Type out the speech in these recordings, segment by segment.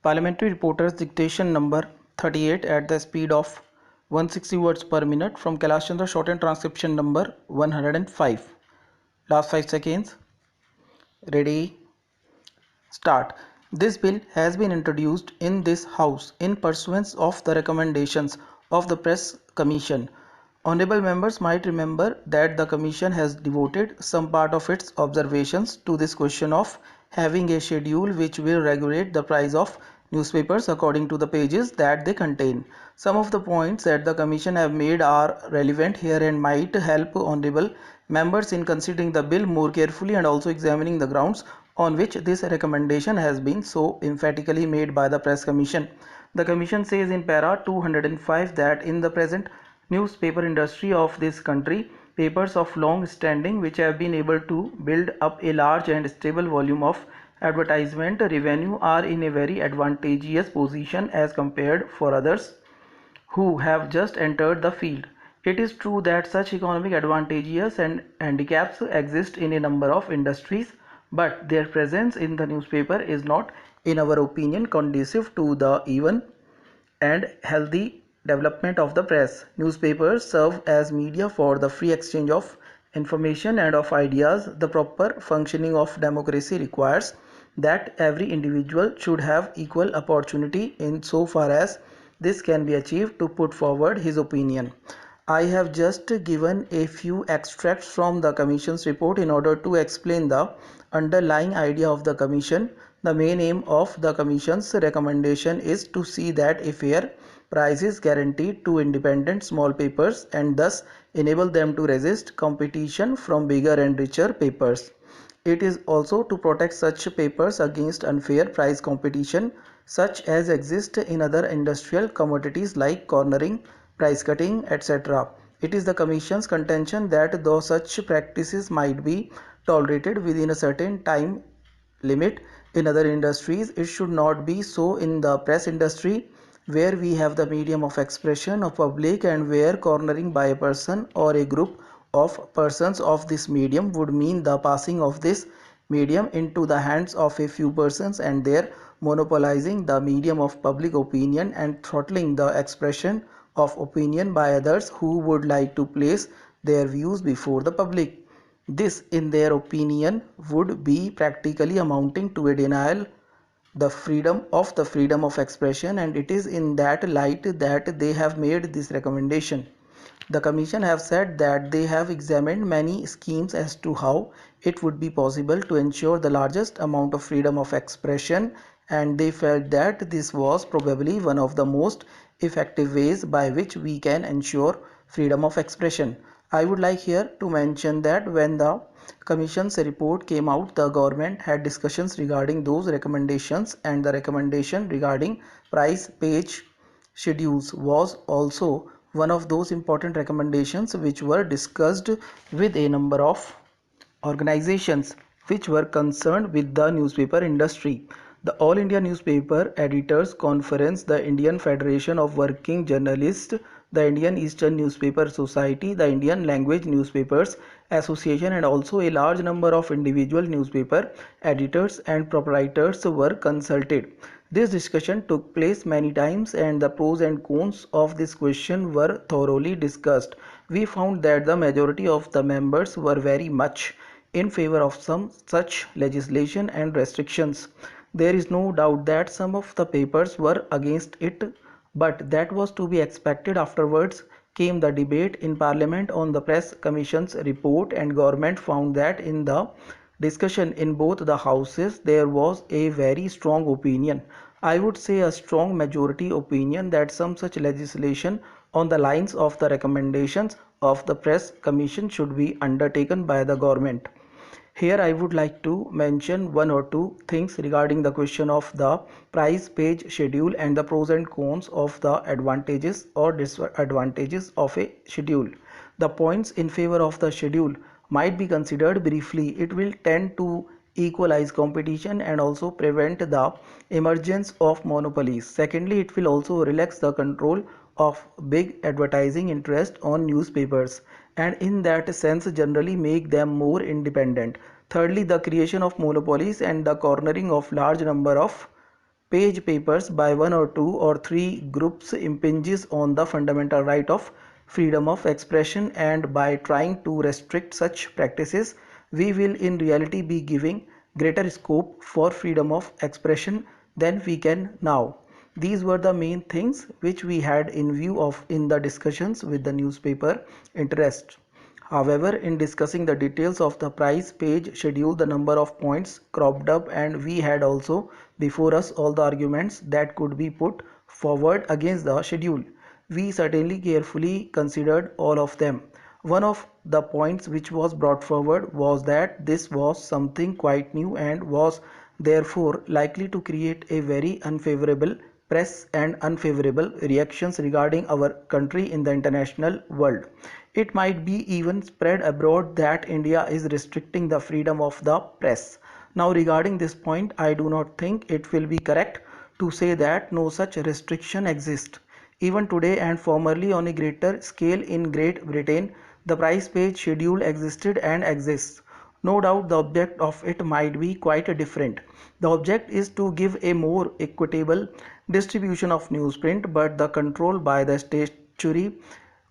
Parliamentary Reporters Dictation number 38 at the speed of 160 words per minute from Kailash Chandra shortened transcription number 105. Last 5 seconds. Ready? Start. This bill has been introduced in this House in pursuance of the recommendations of the Press Commission. Honorable members might remember that the Commission has devoted some part of its observations to this question of having a schedule which will regulate the price of newspapers according to the pages that they contain. Some of the points that the Commission have made are relevant here and might help honorable members in considering the bill more carefully and also examining the grounds on which this recommendation has been so emphatically made by the Press Commission. The Commission says in para 205 that in the present newspaper industry of this country, papers of long standing which have been able to build up a large and stable volume of advertisement revenue are in a very advantageous position as compared for others who have just entered the field. It is true that such economic advantages and handicaps exist in a number of industries, but their presence in the newspaper is not, in our opinion, conducive to the even and healthy development of the press. Newspapers serve as media for the free exchange of information and of ideas. The proper functioning of democracy requires that every individual should have equal opportunity in so far as this can be achieved to put forward his opinion. I have just given a few extracts from the Commission's report in order to explain the underlying idea of the Commission. The main aim of the Commission's recommendation is to see that a fair price is guaranteed to independent small papers and thus enable them to resist competition from bigger and richer papers. It is also to protect such papers against unfair price competition such as exists in other industrial commodities like cornering, price cutting, etc. It is the Commission's contention that though such practices might be tolerated within a certain time limit in other industries, it should not be so in the press industry, where we have the medium of expression of public and where cornering by a person or a group of persons of this medium would mean the passing of this medium into the hands of a few persons and their monopolizing the medium of public opinion and throttling the expression of opinion by others who would like to place their views before the public. This, in their opinion, would be practically amounting to a denial the freedom of expression, and it is in that light that they have made this recommendation. The Commission have said that they have examined many schemes as to how it would be possible to ensure the largest amount of freedom of expression, and they felt that this was probably one of the most effective ways by which we can ensure freedom of expression. I would like here to mention that when the Commission's report came out, the government had discussions regarding those recommendations, and the recommendation regarding price page schedules was also one of those important recommendations which were discussed with a number of organizations which were concerned with the newspaper industry. The All India Newspaper Editors Conference, the Indian Federation of Working Journalists, the Indian Eastern Newspaper Society, the Indian Language Newspapers Association, and also a large number of individual newspaper editors and proprietors were consulted. This discussion took place many times and the pros and cons of this question were thoroughly discussed. We found that the majority of the members were very much in favor of some such legislation and restrictions. There is no doubt that some of the papers were against it, but that was to be expected. Afterwards came the debate in Parliament on the Press Commission's report, and government found that in the discussion in both the houses there was a very strong opinion, I would say a strong majority opinion, that some such legislation on the lines of the recommendations of the Press Commission should be undertaken by the government. Here I would like to mention one or two things regarding the question of the price page schedule and the pros and cons of the advantages or disadvantages of a schedule. The points in favor of the schedule might be considered briefly. It will tend to equalize competition and also prevent the emergence of monopolies. Secondly, it will also relax the control of big advertising interest on newspapers and in that sense generally make them more independent. Thirdly, the creation of monopolies and the cornering of large number of page papers by one or two or three groups impinges on the fundamental right of freedom of expression, and by trying to restrict such practices, we will in reality be giving greater scope for freedom of expression than we can now. These were the main things which we had in view of in the discussions with the newspaper interest. However, in discussing the details of the price page schedule, the number of points cropped up, and we had also before us all the arguments that could be put forward against the schedule. We certainly carefully considered all of them. One of the points which was brought forward was that this was something quite new and was therefore likely to create a very unfavorable press and unfavorable reactions regarding our country in the international world. It might be even spread abroad that India is restricting the freedom of the press. Now, regarding this point, I do not think it will be correct to say that no such restriction exists. Even today and formerly on a greater scale in Great Britain, the price page schedule existed and exists. No doubt the object of it might be quite different. The object is to give a more equitable distribution of newsprint, but the control by the statutory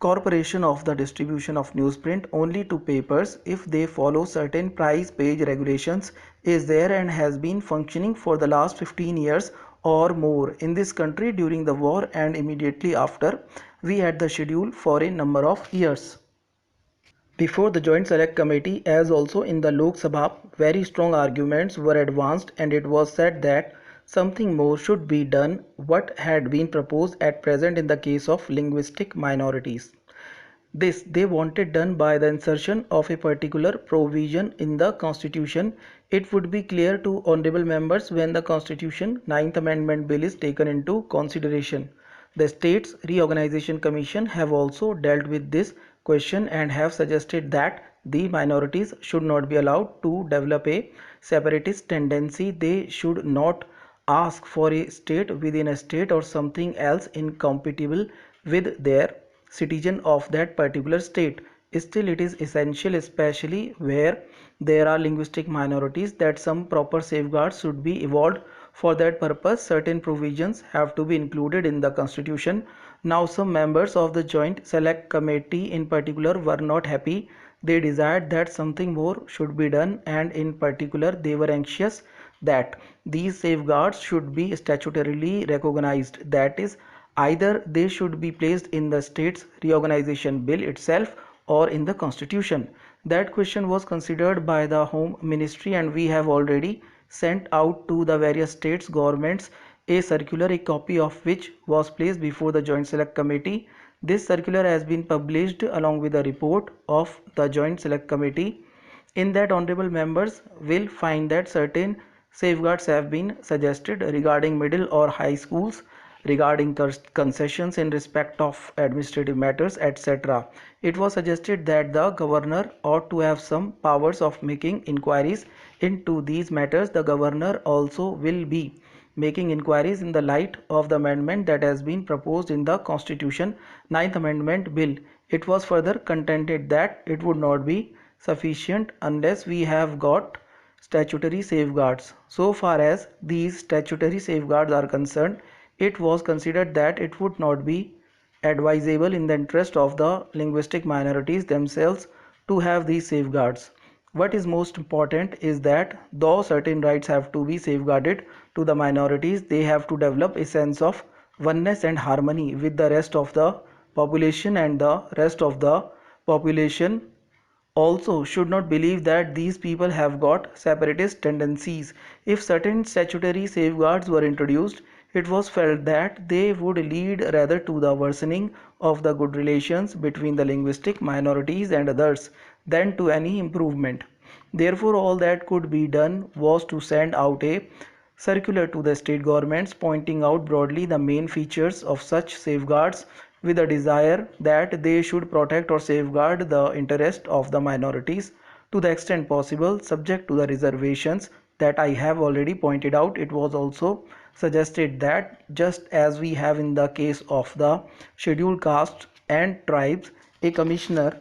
corporation of the distribution of newsprint only to papers if they follow certain price page regulations is there and has been functioning for the last 15 years or more in this country during the war and immediately after. We had the schedule for a number of years. Before the Joint Select Committee, as also in the Lok Sabha, very strong arguments were advanced and it was said that something more should be done what had been proposed at present in the case of linguistic minorities. This they wanted done by the insertion of a particular provision in the Constitution. It would be clear to honorable members when the Constitution 9th Amendment Bill is taken into consideration. The States Reorganization Commission have also dealt with this question and have suggested that the minorities should not be allowed to develop a separatist tendency. They should not ask for a state within a state or something else incompatible with their citizen of that particular state. Still, it is essential, especially where there are linguistic minorities, that some proper safeguards should be evolved. For that purpose, certain provisions have to be included in the Constitution. Now, some members of the Joint Select Committee in particular were not happy. They desired that something more should be done, and in particular, they were anxious that these safeguards should be statutorily recognized. That is, either they should be placed in the States Reorganization Bill itself or in the Constitution. That question was considered by the Home Ministry, and we have already sent out to the various states governments a circular, a copy of which was placed before the Joint Select Committee. This circular has been published along with a report of the Joint Select Committee. In that, honorable members will find that certain safeguards have been suggested regarding middle or high schools, regarding concessions in respect of administrative matters, etc. It was suggested that the governor ought to have some powers of making inquiries into these matters. The governor also will be making inquiries in the light of the amendment that has been proposed in the Constitution 9th Amendment Bill. It was further contended that it would not be sufficient unless we have got statutory safeguards. So far as these statutory safeguards are concerned, it was considered that it would not be advisable in the interest of the linguistic minorities themselves to have these safeguards. What is most important is that though certain rights have to be safeguarded to the minorities, they have to develop a sense of oneness and harmony with the rest of the population, and the rest of the population also should not believe that these people have got separatist tendencies. If certain statutory safeguards were introduced, it was felt that they would lead rather to the worsening of the good relations between the linguistic minorities and others than to any improvement. Therefore, all that could be done was to send out a circular to the state governments pointing out broadly the main features of such safeguards, with a desire that they should protect or safeguard the interest of the minorities to the extent possible, subject to the reservations that I have already pointed out. It was also suggested that just as we have in the case of the scheduled castes and tribes, a commissioner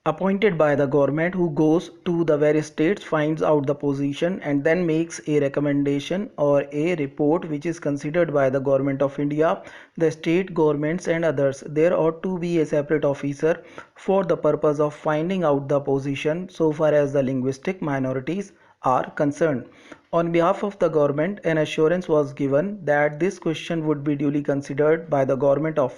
appointed by the government, who goes to the various states, finds out the position and then makes a recommendation or a report which is considered by the government of India, the state governments and others. There ought to be a separate officer for the purpose of finding out the position so far as the linguistic minorities are concerned. On behalf of the government, an assurance was given that this question would be duly considered by the government of